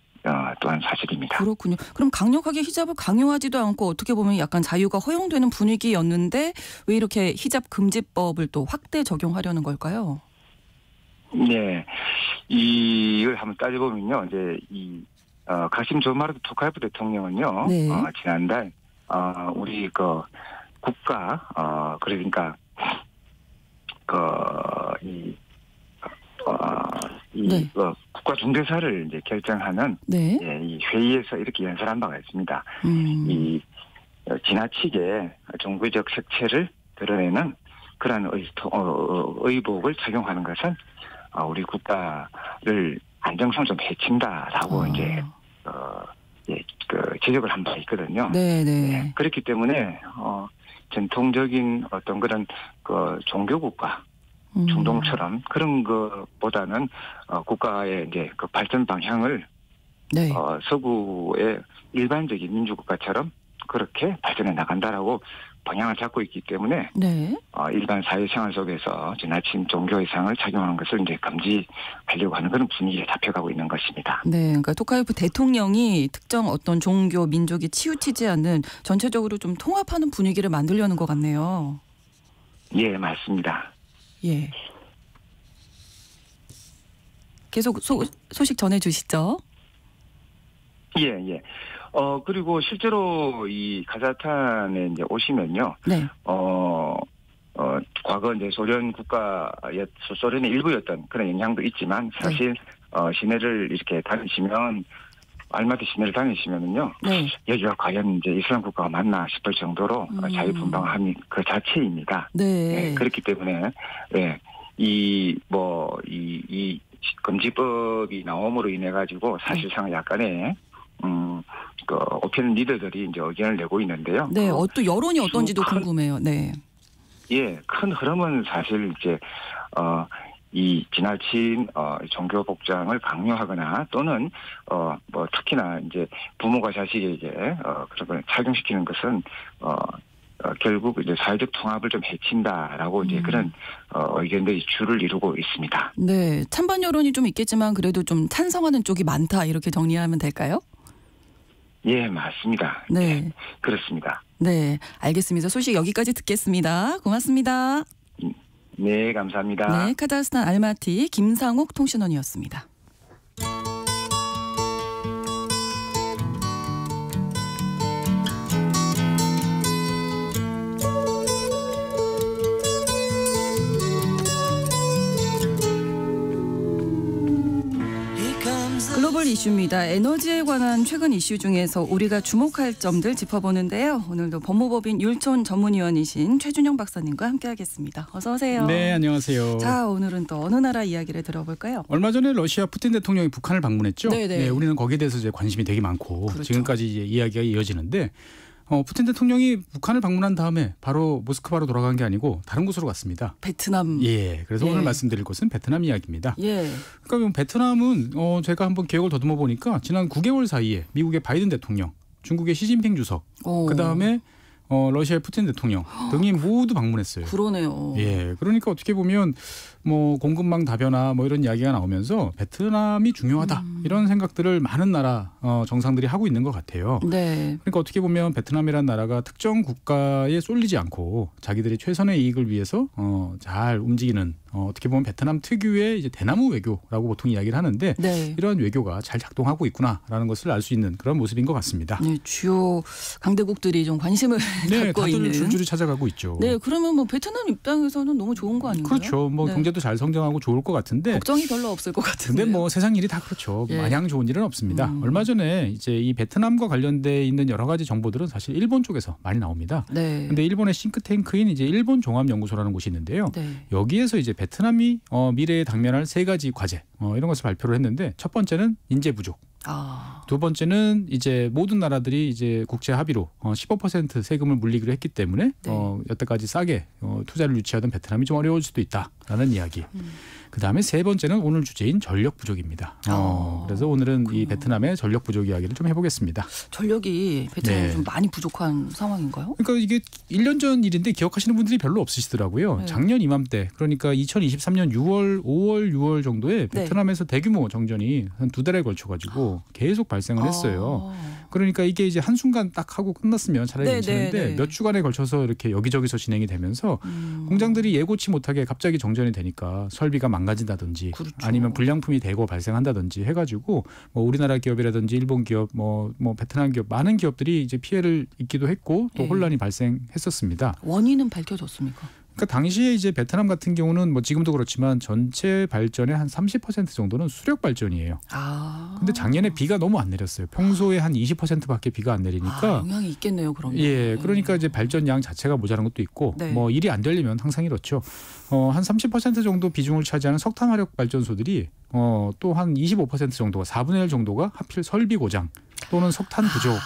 또한 사실입니다. 그렇군요. 그럼 강력하게 히잡을 강요하지도 않고 어떻게 보면 약간 자유가 허용되는 분위기였는데 왜 이렇게 히잡 금지법을 또 확대 적용하려는 걸까요? 네, 이걸 한번 따져보면요, 이제 이 가심 조마르도 토카예프 대통령은요, 네. 지난달 우리 그 국가 그러니까 네. 국가 중대사를 이제 결정하는 네. 이 회의에서 이렇게 연설한 바가 있습니다. 이 지나치게 종교적 색채를 드러내는 그러한 의복을 착용하는 것은 우리 국가를 안정성 좀 해친다라고 이제 지적을 한 바 있거든요. 네, 네. 네, 그렇기 때문에 전통적인 어떤 그런 종교 국가 중동처럼 그런 것보다는 국가의 이제 그 발전 방향을 네. 서구의 일반적인 민주국가처럼 그렇게 발전해 나간다라고 방향을 잡고 있기 때문에 네. 일반 사회생활 속에서 지나친 종교의상을 착용하는 것을 이제 금지하려고 하는 그런 분위기에 잡혀가고 있는 것입니다. 네, 그러니까 토카예프 대통령이 특정 어떤 종교 민족이 치우치지 않는 전체적으로 좀 통합하는 분위기를 만들려는 것 같네요. 예, 맞습니다. 예. 계속 소식 전해주시죠. 예. 그리고 실제로 이 카자흐스탄에 이제 오시면요. 네. 과거 이제 소련 소련의 일부였던 그런 영향도 있지만 사실 시내를 이렇게 다니시면 알마티 시내를 다니시면은요. 네. 여기가 과연 이제 이슬람 국가가 맞나 싶을 정도로 자유분방함이 그 자체입니다. 네. 그렇기 때문에 이 금지법이 나옴으로 인해 가지고 사실상 약간의 오피니언 리더들이 이제 의견을 내고 있는데요. 네, 또 여론이 어떤지도 궁금해요. 네. 예, 큰 흐름은 사실 이제 이 지나친 종교 복장을 강요하거나 또는 특히나 이제 부모가 자식에게 그런 걸 착용시키는 것은 결국 이제 사회적 통합을 좀 해친다라고 이제 그런 의견들이 주를 이루고 있습니다. 네, 찬반 여론이 좀 있겠지만 그래도 좀 찬성하는 쪽이 많다 이렇게 정리하면 될까요? 예, 맞습니다. 네. 그렇습니다. 네, 알겠습니다. 소식 여기까지 듣겠습니다. 고맙습니다. 네, 감사합니다. 네, 카자흐스탄 알마티 김상욱 통신원이었습니다. 짚어볼 이슈입니다. 에너지에 관한 최근 이슈 중에서 우리가 주목할 점들 짚어보는데요. 오늘도 법무법인 율촌 전문위원이신 최준영 박사님과 함께하겠습니다. 어서 오세요. 네, 안녕하세요. 자, 오늘은 또 어느 나라 이야기를 들어볼까요? 얼마 전에 러시아 푸틴 대통령이 북한을 방문했죠. 네네. 네, 우리는 거기에 대해서 이제 관심이 되게 많고 그렇죠. 지금까지 이제 이야기가 이어지는데 푸틴 대통령이 북한을 방문한 다음에 바로 모스크바로 돌아간 게 아니고 다른 곳으로 갔습니다. 베트남. 예, 그래서 예. 오늘 말씀드릴 것은 베트남 이야기입니다. 예. 그러니까 베트남은 제가 한번 기억을 더듬어 보니까 지난 9개월 사이에 미국의 바이든 대통령, 중국의 시진핑 주석, 그 다음에 러시아의 푸틴 대통령 등이 모두 방문했어요. 그러네요. 예, 그러니까 어떻게 보면 뭐 공급망 다변화 뭐 이런 이야기가 나오면서 베트남이 중요하다 이런 생각들을 많은 나라 정상들이 하고 있는 것 같아요. 네. 그러니까 어떻게 보면 베트남이라는 나라가 특정 국가에 쏠리지 않고 자기들이 최선의 이익을 위해서 잘 움직이는 어떻게 보면 베트남 특유의 이제 대나무 외교라고 보통 이야기를 하는데 네. 이런 외교가 잘 작동하고 있구나라는 것을 알 수 있는 그런 모습인 것 같습니다. 네, 주요 강대국들이 좀 관심을 네, 갖고 다들 있는. 줄줄이 찾아가고 있죠. 네, 그러면 뭐 베트남 입장에서는 너무 좋은 거 아닌가요? 그렇죠. 뭐 네. 경제도 잘 성장하고 좋을 것 같은데 걱정이 별로 없을 것 같은데. 근데 뭐 세상 일이 다 그렇죠. 예. 마냥 좋은 일은 없습니다. 얼마 전에 이제 이 베트남과 관련돼 있는 여러 가지 정보들은 사실 일본 쪽에서 많이 나옵니다. 네. 근데 일본의 싱크탱크인 이제 일본 종합연구소라는 곳이 있는데요. 네. 여기에서 이제 베트남이 미래에 당면할 3가지 과제 이런 것을 발표를 했는데 첫 번째는 인재 부족. 두 번째는 이제 모든 나라들이 이제 국제 합의로 15% 세금을 물리기로 했기 때문에 네. 여태까지 싸게 투자를 유치하던 베트남이 좀 어려울 수도 있다라는 이야기. 그다음에 세 번째는 오늘 주제인 전력 부족입니다. 그래서 오늘은 이 베트남의 전력 부족 이야기를 좀 해보겠습니다. 전력이 베트남이 네. 좀 많이 부족한 상황인가요? 그러니까 이게 1년 전 일인데 기억하시는 분들이 별로 없으시더라고요. 네. 작년 이맘때 그러니까 2023년 6월, 5월, 6월 정도에 네. 베트남에서 대규모 정전이 한 2달에 걸쳐가지고 계속 발생을 했어요. 그러니까 이게 이제 한순간 딱 하고 끝났으면 차라리 네, 괜찮은데 네, 네. 몇 주간에 걸쳐서 이렇게 여기저기서 진행이 되면서 공장들이 예고치 못하게 갑자기 정전이 되니까 설비가 망가진다든지 그렇죠. 아니면 불량품이 대거 발생한다든지 해가지고 뭐 우리나라 기업이라든지 일본 기업 뭐 베트남 기업 많은 기업들이 이제 피해를 입기도 했고 또 네. 혼란이 발생했었습니다. 원인은 밝혀졌습니까? 그러니까 당시에 이제 베트남 같은 경우는 뭐 지금도 그렇지만 전체 발전의 한 30% 정도는 수력 발전이에요. 근데 작년에 비가 너무 안 내렸어요. 평소에 한 20%밖에 비가 안 내리니까 영향이 있겠네요, 그러면. 예, 그러니까 이제 발전량 자체가 모자란 것도 있고 네. 뭐 일이 안 되려면 항상 이렇죠. 한 30% 정도 비중을 차지하는 석탄 화력 발전소들이 또 한 25% 정도가 4분의 1 정도가 하필 설비 고장 또는 석탄 부족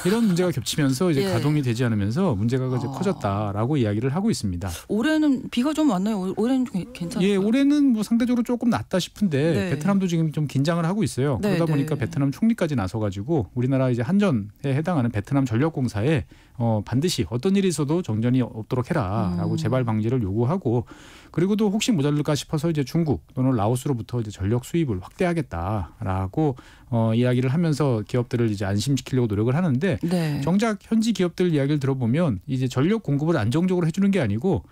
이런 문제가 겹치면서 이제 예. 가동이 되지 않으면서 문제가 이제 커졌다라고 이야기를 하고 있습니다. 올해는 비가 좀 왔나요? 올해는 좀 괜찮아요. 예, 올해는 뭐 상대적으로 조금 낫다 싶은데 네. 베트남도 지금 좀 긴장을 하고 있어요. 네, 그러다 네. 보니까 베트남 총리까지 나서가지고 우리나라 이제 한전에 해당하는 베트남 전력공사에 반드시 어떤 일이 있어도 정전이 없도록 해라라고 재발 방지를 요구하고 그리고 또 혹시 모자랄까 싶어서 이제 중국 또는 라오스로부터 이제 전력 수입을 확대하겠다라고 이야기를 하면서 기업들을 이제 안심시키려고 노력을 하는데 네. 정작 현지 기업들 이야기를 들어보면 이제 전력 공급을 안정적으로 해주는 게 아니고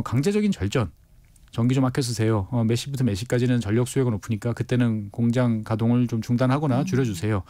강제적인 절전. 전기 좀 아껴 쓰세요. 몇 시부터 몇 시까지는 전력 수요가 높으니까 그때는 공장 가동을 좀 중단하거나 줄여주세요.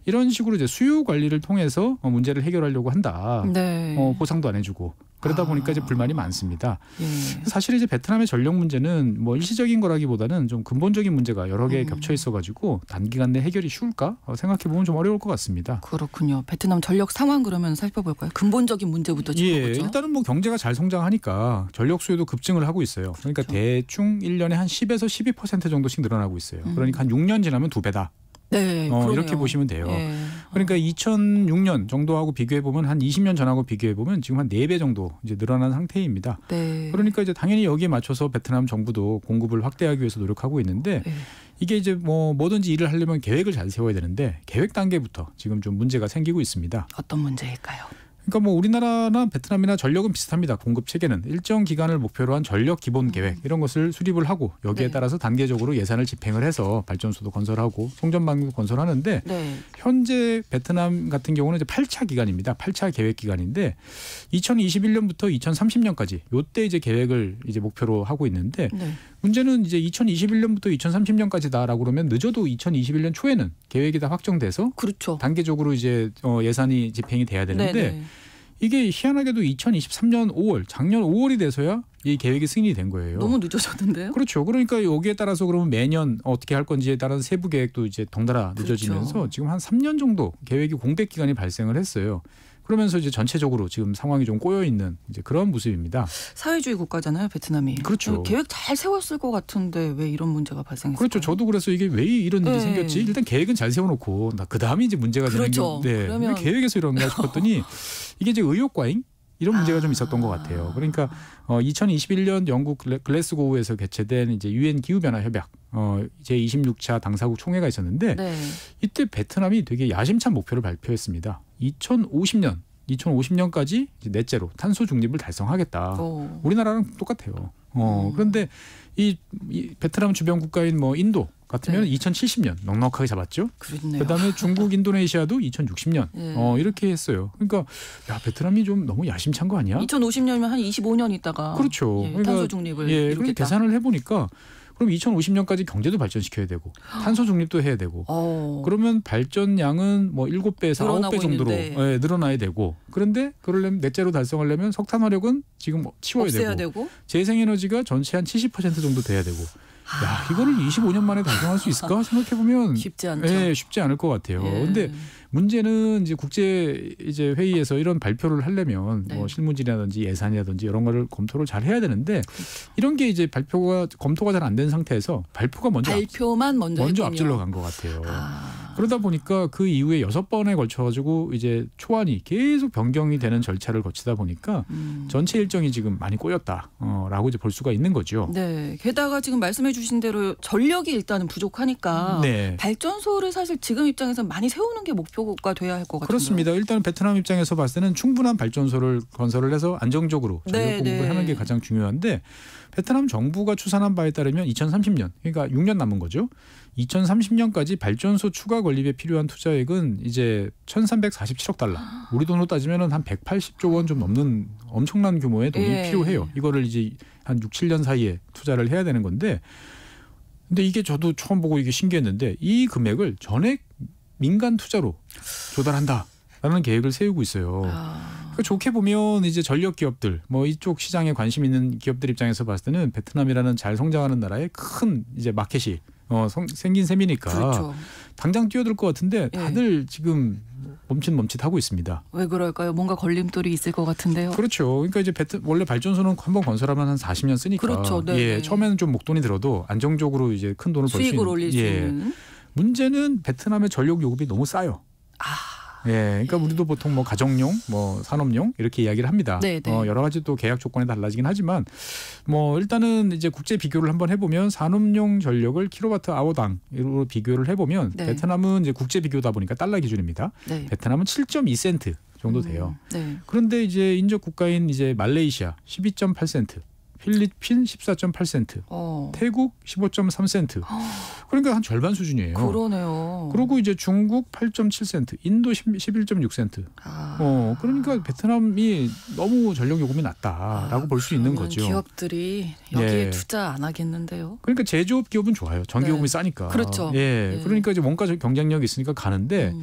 이런 식으로 이제 수요 관리를 통해서 문제를 해결하려고 한다. 네. 보상도 안 해주고 그러다 보니까 이제 불만이 많습니다. 예. 사실 이제 베트남의 전력 문제는 뭐 일시적인 거라기보다는 좀 근본적인 문제가 여러 개 겹쳐 있어가지고 단기간 내 해결이 쉬울까 생각해 보면 좀 어려울 것 같습니다. 그렇군요. 베트남 전력 상황 그러면 살펴볼까요? 근본적인 문제부터 예, 짚어보죠. 일단은 뭐 경제가 잘 성장하니까 전력 수요도 급증을 하고 있어요. 그러니까 그렇죠. 대충 1년에 한 10에서 12% 정도씩 늘어나고 있어요. 그러니까 한 6년 지나면 2배다. 네, 그러네요. 이렇게 보시면 돼요. 예. 그러니까 2006년 정도하고 비교해 보면 한 20년 전하고 비교해 보면 지금 한 4배 정도 이제 늘어난 상태입니다. 네. 그러니까 이제 당연히 여기에 맞춰서 베트남 정부도 공급을 확대하기 위해서 노력하고 있는데 네. 이게 이제 뭐든지 일을 하려면 계획을 잘 세워야 되는데 계획 단계부터 지금 좀 문제가 생기고 있습니다. 어떤 문제일까요? 그러니까 뭐 우리나라나 베트남이나 전력은 비슷합니다. 공급 체계는 일정 기간을 목표로 한 전력 기본 계획 이런 것을 수립을 하고 여기에 네. 따라서 단계적으로 예산을 집행을 해서 발전소도 건설하고 송전망도 건설하는데 네. 현재 베트남 같은 경우는 이제 8차 기간입니다. 8차 계획 기간인데 2021년부터 2030년까지 요때 이제 계획을 이제 목표로 하고 있는데 네. 문제는 이제 2021년부터 2030년까지다라고 그러면 늦어도 2021년 초에는 계획이 다 확정돼서 그렇죠. 단계적으로 이제 예산이 집행이 돼야 되는데 네네. 이게 희한하게도 2023년 5월 작년 5월이 돼서야 이 계획이 승인이 된 거예요. 너무 늦어졌는데요? 그렇죠. 그러니까 여기에 따라서 그러면 매년 어떻게 할 건지에 따른 세부 계획도 이제 덩달아 늦어지면서 그렇죠. 지금 한 3년 정도 계획이 공백 기간이 발생을 했어요. 그러면서 이제 전체적으로 지금 상황이 좀 꼬여 있는 이제 그런 모습입니다. 사회주의 국가잖아요, 베트남이. 그렇죠. 계획 잘 세웠을 것 같은데 왜 이런 문제가 발생했을까요? 그렇죠. 저도 그래서 이게 왜 이런 일이 네. 생겼지? 일단 계획은 잘 세워놓고 그 다음에 이제 문제가 그렇죠. 되는 게 그러면- 왜 계획에서 이런가 싶었더니 이게 이제 의욕 과잉 이런 문제가 좀 있었던 것 같아요. 그러니까 2021년 영국 글래스고우에서 개최된 이제 유엔 기후 변화 협약 제 26차 당사국 총회가 있었는데 네. 이때 베트남이 되게 야심찬 목표를 발표했습니다. 2050년까지 이제 넷째로 탄소 중립을 달성하겠다. 오. 우리나라랑 똑같아요. 그런데 이 베트남 주변 국가인 뭐 인도 같으면 네. 2070년 넉넉하게 잡았죠. 그렇네요. 그다음에 중국, 인도네시아도 2060년 네. 이렇게 했어요. 그러니까 야 베트남이 좀 너무 야심찬 거 아니야? 2050년이면 한 25년 있다가 그렇죠. 예, 그러니까 탄소 중립을 예, 그렇게 이루겠다. 계산을 해보니까 그럼 2050년까지 경제도 발전시켜야 되고 탄소 중립도 해야 되고 그러면 발전량은 뭐 7배에서 늘어나고 9배 정도로 있는데. 예, 늘어나야 되고 그런데 그러려면 넷째로 달성하려면 석탄 화력은 지금 치워야 없애야 되고 되고. 재생에너지가 전체 한 70% 정도 돼야 되고 야 이거를 25년 만에 달성할 수 있을까 생각해 보면 쉽지 않죠. 예, 쉽지 않을 것 같아요. 예. 근데 문제는 이제 국제 이제 회의에서 이런 발표를 하려면 네. 뭐 실무진이라든지 예산이라든지 이런 거를 검토를 잘 해야 되는데 이런 게 이제 검토가 잘 안 된 상태에서 발표가 발표만 먼저 했군요. 앞질러 간 것 같아요. 그러다 보니까 그 이후에 6번에 걸쳐가지고 이제 초안이 계속 변경이 되는 절차를 거치다 보니까 전체 일정이 지금 많이 꼬였다라고 이제 볼 수가 있는 거죠. 네. 게다가 지금 말씀해주신 대로 전력이 일단은 부족하니까 네. 발전소를 사실 지금 입장에서 많이 세우는 게 목표가 돼야 할 것 같아요. 그렇습니다. 일단 베트남 입장에서 봤을 때는 충분한 발전소를 건설을 해서 안정적으로 전력 네, 공급을 네. 하는 게 가장 중요한데 베트남 정부가 추산한 바에 따르면 2030년 그러니까 6년 남은 거죠. 2030년까지 발전소 추가 건립에 필요한 투자액은 이제 1,347억 달러. 우리 돈으로 따지면 한 180조 원 좀 넘는 엄청난 규모의 돈이 예. 필요해요. 이거를 이제 한 6, 7년 사이에 투자를 해야 되는 건데 근데 이게 저도 처음 보고 이게 신기했는데 이 금액을 전액 민간 투자로 조달한다라는 계획을 세우고 있어요. 그러니까 좋게 보면 이제 전력 기업들, 뭐 이쪽 시장에 관심 있는 기업들 입장에서 봤을 때는 베트남이라는 잘 성장하는 나라의 큰 이제 마켓이 생긴 셈이니까 그렇죠. 당장 뛰어들 것 같은데 다들 지금 멈칫멈칫하고 있습니다. 왜 그럴까요? 뭔가 걸림돌이 있을 것 같은데요. 그렇죠. 그러니까 이제 원래 발전소는 한번 건설하면 한 40년 쓰니까 그렇죠. 네. 예, 처음에는 좀 목돈이 들어도 안정적으로 이제 큰 돈을 벌 수 있는 수익을 올릴 수 있는. 문제는 베트남의 전력 요금이 너무 싸요. 예, 그러니까 우리도 보통 뭐 가정용, 뭐 산업용 이렇게 이야기를 합니다. 네, 네. 여러 가지 또 계약 조건이 달라지긴 하지만 뭐 일단은 이제 국제 비교를 한번 해보면 산업용 전력을 킬로와트 아워당으로 비교를 해보면 네. 베트남은 이제 국제 비교다 보니까 달러 기준입니다. 네. 베트남은 7.2센트 정도 돼요. 네. 그런데 이제 인접 국가인 이제 말레이시아 12.8센트, 필리핀 14.8센트, 태국 15.3센트. 그러니까 한 절반 수준이에요. 그러네요. 그리고 이제 중국 8.7센트, 인도 11.6센트. 그러니까 베트남이 너무 전력 요금이 낮다라고 볼 수 있는 거죠. 기업들이 여기에 예. 투자 안 하겠는데요. 그러니까 제조업 기업은 좋아요. 전기 요금이 네. 싸니까. 그렇죠. 예. 네. 그러니까 이제 원가 경쟁력이 있으니까 가는데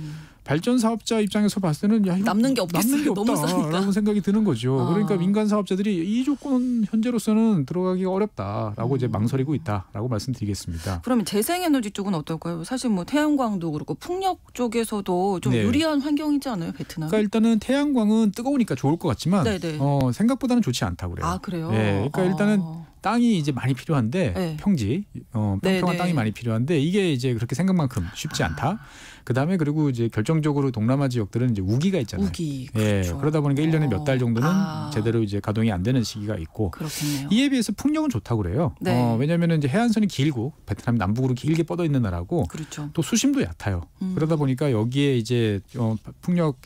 발전 사업자 입장에서 봤을 때는 야, 이거 남는 게 없겠어요. 남는 게 너무 싸니까. 없다라는 생각이 드는 거죠. 그러니까 민간 사업자들이 이 조건 현재로서는 들어가기가 어렵다라고 이제 망설이고 있다라고 말씀드리겠습니다. 그러면 재생에너지 쪽은 어떨까요? 사실 뭐 태양광도 그렇고 풍력 쪽에서도 좀 네. 유리한 환경이지 않아요, 베트남? 그러니까 일단은 태양광은 뜨거우니까 좋을 것 같지만 네네. 생각보다는 좋지 않다고 그래요. 아 그래요? 네, 그러니까 일단은 땅이 이제 많이 필요한데 네. 평지, 평평한 네네. 땅이 많이 필요한데 이게 이제 그렇게 생각만큼 쉽지 않다. 그다음에 그리고 이제 결정적으로 동남아 지역들은 이제 우기가 있잖아요. 우기. 예, 그렇죠. 그러다 보니까 1년에 몇 달 정도는 제대로 이제 가동이 안 되는 시기가 있고 그렇겠네요. 이에 비해서 풍력은 좋다고 그래요. 네. 왜냐하면 이제 해안선이 길고 베트남 남북으로 길게 뻗어 있는 나라고 그렇죠. 또 수심도 얕아요. 그러다 보니까 여기에 이제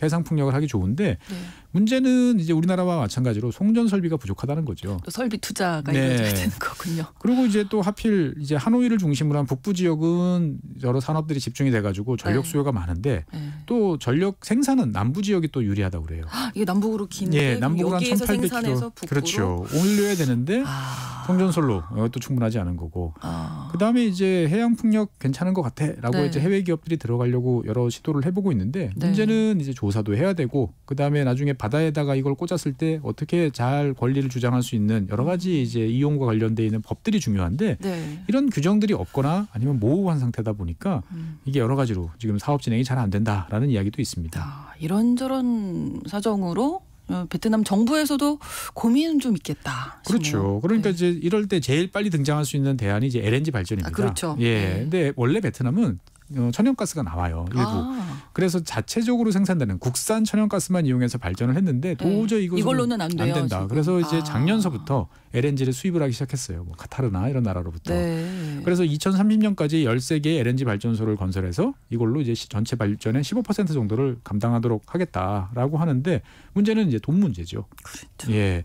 해상 풍력을 하기 좋은데 네. 문제는 이제 우리나라와 마찬가지로 송전 설비가 부족하다는 거죠. 또 설비 투자가 네. 이루어져야 되는 거군요. 그리고 이제 또 하필 이제 하노이를 중심으로 한 북부 지역은 여러 산업들이 집중이 돼가지고 전력 네. 수요가 많은데 네. 또 전력 생산은 남부 지역이 또 유리하다고 그래요. 이게 남북으로 긴데 남북으로 한 여기에서 1,800km 생산해서 북부로 그렇죠. 올려야 되는데 송전솔로 또 충분하지 않은 거고. 그다음에 이제 해양 풍력 괜찮은 것 같아라고 네. 이제 해외 기업들이 들어가려고 여러 시도를 해보고 있는데 네. 문제는 이제 조사도 해야 되고 그다음에 나중에 바다에다가 이걸 꽂았을 때 어떻게 잘 권리를 주장할 수 있는 여러 가지 이제 이용과 관련돼 있는 법들이 중요한데 네. 이런 규정들이 없거나 아니면 모호한 상태다 보니까 이게 여러 가지로 지금 사업 진행이 잘 안 된다라는 이야기도 있습니다. 이런저런 사정으로 베트남 정부에서도 고민은 좀 있겠다. 그렇죠. 싶네요. 그러니까 네. 이제 이럴 때 제일 빨리 등장할 수 있는 대안이 이제 LNG 발전입니다. 그렇죠. 예. 네. 근데 원래 베트남은 천연가스가 나와요. 일부. 그래서 자체적으로 생산되는 국산 천연가스만 이용해서 발전을 했는데 도저히 이걸로는 안 돼요, 된다. 지금. 그래서 이제 작년서부터 LNG를 수입을 하기 시작했어요. 뭐 카타르나 이런 나라로부터. 네. 그래서 2030년까지 13개의 LNG 발전소를 건설해서 이걸로 이제 전체 발전의 15% 정도를 감당하도록 하겠다라고 하는데 문제는 이제 돈 문제죠. 그렇죠. 예.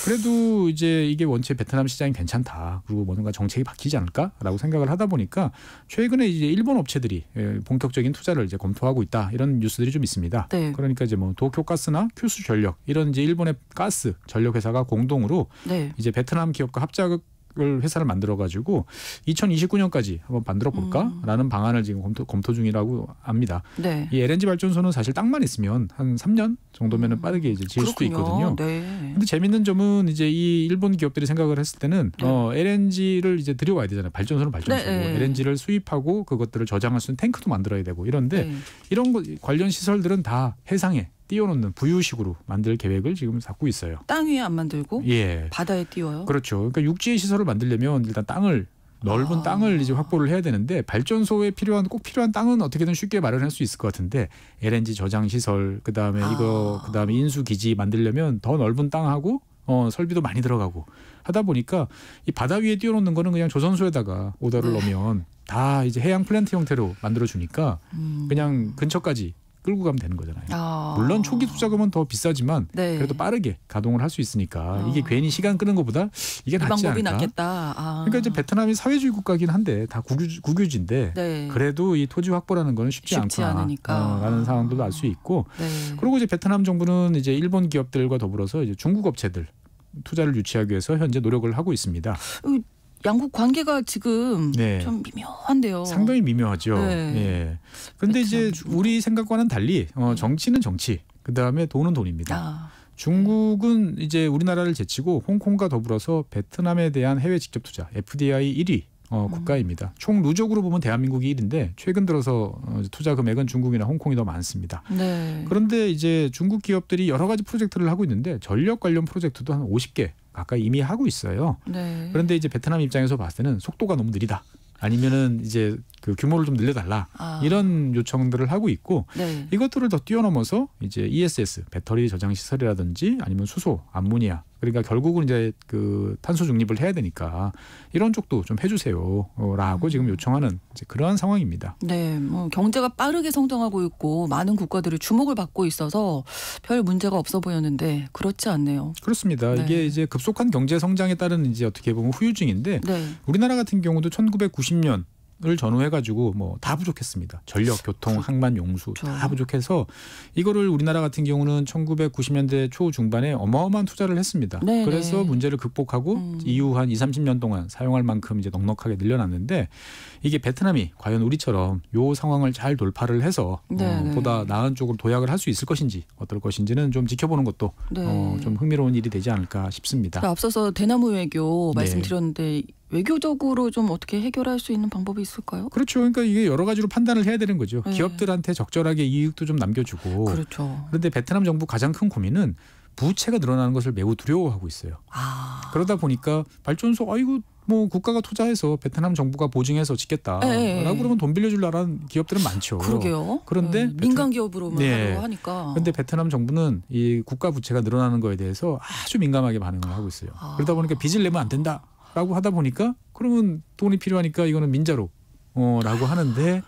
그래도 이제 이게 원체 베트남 시장이 괜찮다. 그리고 뭔가 정책이 바뀌지 않을까라고 생각을 하다 보니까 최근에 이제 일본 업체들이 본격적인 투자를 이제 검토하고 있다. 이런 뉴스들이 좀 있습니다. 네. 그러니까 이제 뭐 도쿄가스나 큐슈 전력 이런 이제 일본의 가스 전력 회사가 공동으로 네. 이제 베트남 기업과 합작을 회사를 만들어 가지고 2029년까지 한번 만들어 볼까라는 방안을 지금 검토 중이라고 합니다. 네. 이 LNG 발전소는 사실 땅만 있으면 한 3년 정도면은 빠르게 이제 지을 수도 있거든요. 네. 근데 재밌는 점은 이제 이 일본 기업들이 생각을 했을 때는 네. LNG를 이제 들여와야 되잖아요. 발전소는 발전소고 네. LNG를 수입하고 그것들을 저장할 수 있는 탱크도 만들어야 되고 이런데 네. 이런 거 관련 시설들은 다 해상에 띄워놓는 부유식으로 만들 계획을 지금 잡고 있어요. 땅 위에 안 만들고 예, 바다에 띄워요. 그렇죠. 그러니까 육지의 시설을 만들려면 일단 땅을 넓은 땅을 이제 확보를 해야 되는데 발전소에 꼭 필요한 땅은 어떻게든 쉽게 마련할 수 있을 것 같은데 LNG 저장 시설 그다음에 그다음에 인수 기지 만들려면 더 넓은 땅하고 설비도 많이 들어가고 하다 보니까 이 바다 위에 띄워놓는 거는 그냥 조선소에다가 오더를 넣으면 다 이제 해양 플랜트 형태로 만들어 주니까 그냥 근처까지 끌고 가면 되는 거잖아요. 물론 초기 투자금은 더 비싸지만 네. 그래도 빠르게 가동을 할 수 있으니까 이게 괜히 시간 끄는 것보다 이게 이 낫지 방법이 않을까. 낫겠다. 그러니까 이제 베트남이 사회주의 국가긴 한데 다 국유지인데 네. 그래도 이 토지 확보라는 거는 쉽지 않으니까. 라는 상황도 알 수 있고 네. 그리고 이제 베트남 정부는 이제 일본 기업들과 더불어서 이제 중국 업체들 투자를 유치하기 위해서 현재 노력을 하고 있습니다. 양국 관계가 지금 네. 좀 미묘한데요. 상당히 미묘하죠. 네. 예. 그런데 이제 우리 생각과는 달리 정치는 정치, 그 다음에 돈은 돈입니다. 중국은 이제 우리나라를 제치고 홍콩과 더불어서 베트남에 대한 해외 직접 투자 FDI 1위 국가입니다. 총 누적으로 보면 대한민국이 1위인데 최근 들어서 투자 금액은 중국이나 홍콩이 더 많습니다. 네. 그런데 이제 중국 기업들이 여러 가지 프로젝트를 하고 있는데 전력 관련 프로젝트도 한 50개 가까이 이미 하고 있어요. 네. 그런데 이제 베트남 입장에서 봤을 때는 속도가 너무 느리다. 아니면은 이제 그 규모를 좀 늘려달라 이런 요청들을 하고 있고 네. 이것들을 더 뛰어넘어서 이제 ESS 배터리 저장 시설이라든지 아니면 수소, 암모니아 그러니까 결국은 이제 그 탄소 중립을 해야 되니까 이런 쪽도 좀 해주세요라고 지금 요청하는 이제 그러한 상황입니다. 네, 뭐 경제가 빠르게 성장하고 있고 많은 국가들이 주목을 받고 있어서 별 문제가 없어 보였는데 그렇지 않네요. 그렇습니다. 네. 이게 이제 급속한 경제 성장에 따른 이제 어떻게 보면 후유증인데 네. 우리나라 같은 경우도 1990년 을 전후해가지고 뭐 다 부족했습니다. 전력, 교통, 항만, 용수 다 부족해서 이거를 우리나라 같은 경우는 1990년대 초중반에 어마어마한 투자를 했습니다. 네네. 그래서 문제를 극복하고 이후 한 20-30년 동안 사용할 만큼 이제 넉넉하게 늘려놨는데 이게 베트남이 과연 우리처럼 요 상황을 잘 돌파를 해서 보다 나은 쪽으로 도약을 할 수 있을 것인지 어떨 것인지는 좀 지켜보는 것도 네. 좀 흥미로운 일이 되지 않을까 싶습니다. 앞서서 대나무 외교 네. 말씀드렸는데 외교적으로 좀 어떻게 해결할 수 있는 방법이 있을까요? 그렇죠. 그러니까 이게 여러 가지로 판단을 해야 되는 거죠. 네. 기업들한테 적절하게 이익도 좀 남겨주고. 그렇죠. 그런데 베트남 정부 가장 큰 고민은 부채가 늘어나는 것을 매우 두려워하고 있어요. 그러다 보니까 발전소 아이고 뭐 국가가 투자해서 베트남 정부가 보증해서 짓겠다라고 그러면 돈 빌려줄 나라는 기업들은 많죠. 그러게요. 그런데 민간 기업으로만 하려고 하니까. 그런데 베트남 정부는 이 국가 부채가 늘어나는 거에 대해서 아주 민감하게 반응을 하고 있어요. 그러다 보니까 빚을 내면 안 된다라고 하다 보니까 그러면 돈이 필요하니까 이거는 민자로 라고 하는데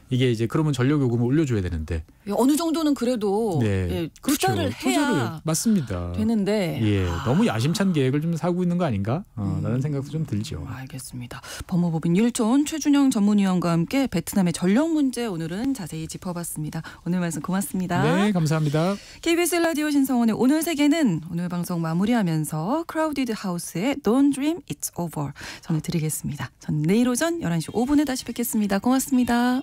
이게 이제 그러면 전력 요금을 올려줘야 되는데 어느 정도는 그래도 네. 예, 투자를 해야 맞습니다. 되는데 예, 너무 야심찬 계획을 좀 사고 있는 거 아닌가? 라는 생각도 좀 들죠. 알겠습니다. 법무법인 1촌 최준영 전문위원과 함께 베트남의 전력 문제 오늘은 자세히 짚어봤습니다. 오늘 말씀 고맙습니다. 네, 감사합니다. KBS 라디오 신성원의 오늘 세계는 오늘 방송 마무리하면서 크라우디드 하우스의 Don't Dream It's Over 전해드리겠습니다. 저는 내일 오전 11시 5분에 다시 뵙겠습니다. 고맙습니다.